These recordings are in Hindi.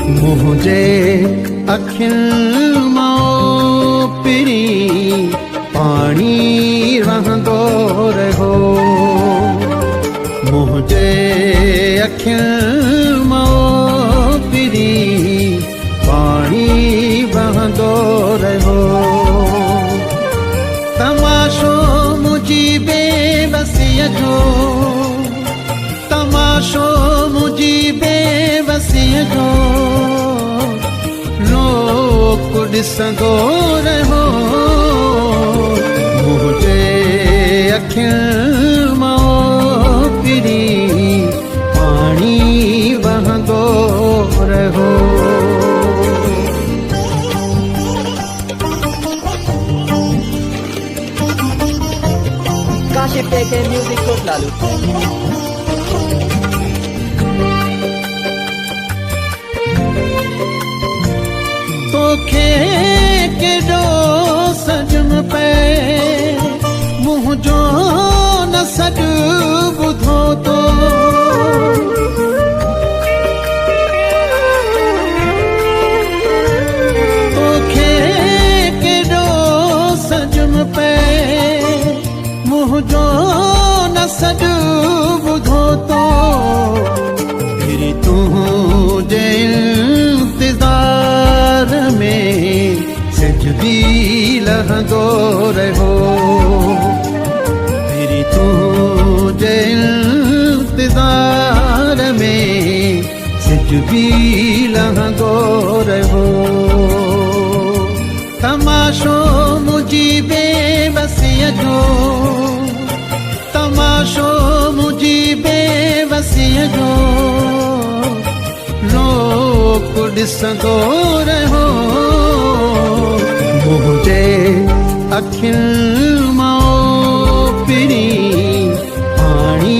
मुझे अखियुनि मां पिरी पाणी रहंदो रहो। मुझे अखियुनि मां पिरी पाणी रहंदो रहो। तमाशो मुझी बेबसीअ जो, तमाशो मुझी बेबसीअ जो लोक ॾिसंदो रहो। मुझे अखियुनि मां पिरी पाणी वहंदो रहो। काशिफ के म्यूजिक कोटलालू। तोखे केॾो सजम पे मुंहिंजो न सॾु ॿुधो तो। तोखे केॾो सजम पे मुंहिंजो न सॾु ॿुधो तो। फिर तुंहिंजे इंतज़ार में सिजदी लहंदो रहो। फिर तुंहिंजे इंतज़ार में सिजदी लहंदो रहो। तमाशो मुझी बेबसीअ जो, तमाशो मुझी बेबसीअ जो लोक ॾिसंदो रहो। मुझे अखियुनि मां पिरी पाणी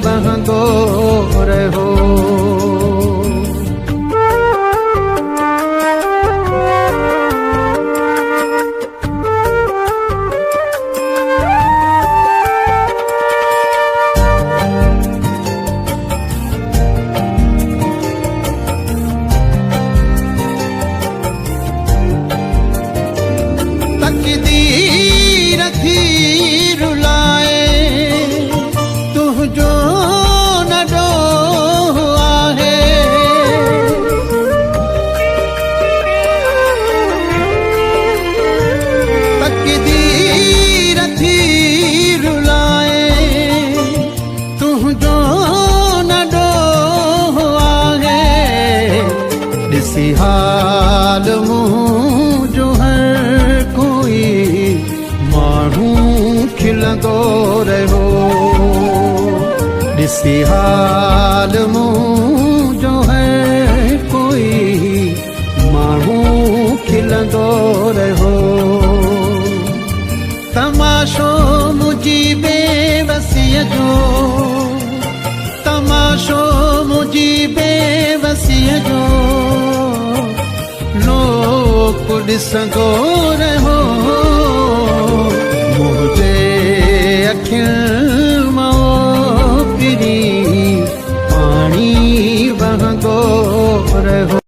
वहंदो रहो। तकदीर थी रुलाए तुंहिंजो न ॾोह आहे। तकदीर थी रुलाए तुंहिंजो न ॾोह आहे। ॾिसी हाल मुंहिंजो माण्हू खिलंदो रहो। ॾिसी हाल मुंहिंजो है कोई माण्हू खिलंदो रहो। तमाशो मुझी बेबसीअ जो, तमाशो मुझी बेबसीअ जो लोक ॾिसंदो रहो। मुझे अखियुनि मां पिरी पाणी वहंदो रहो।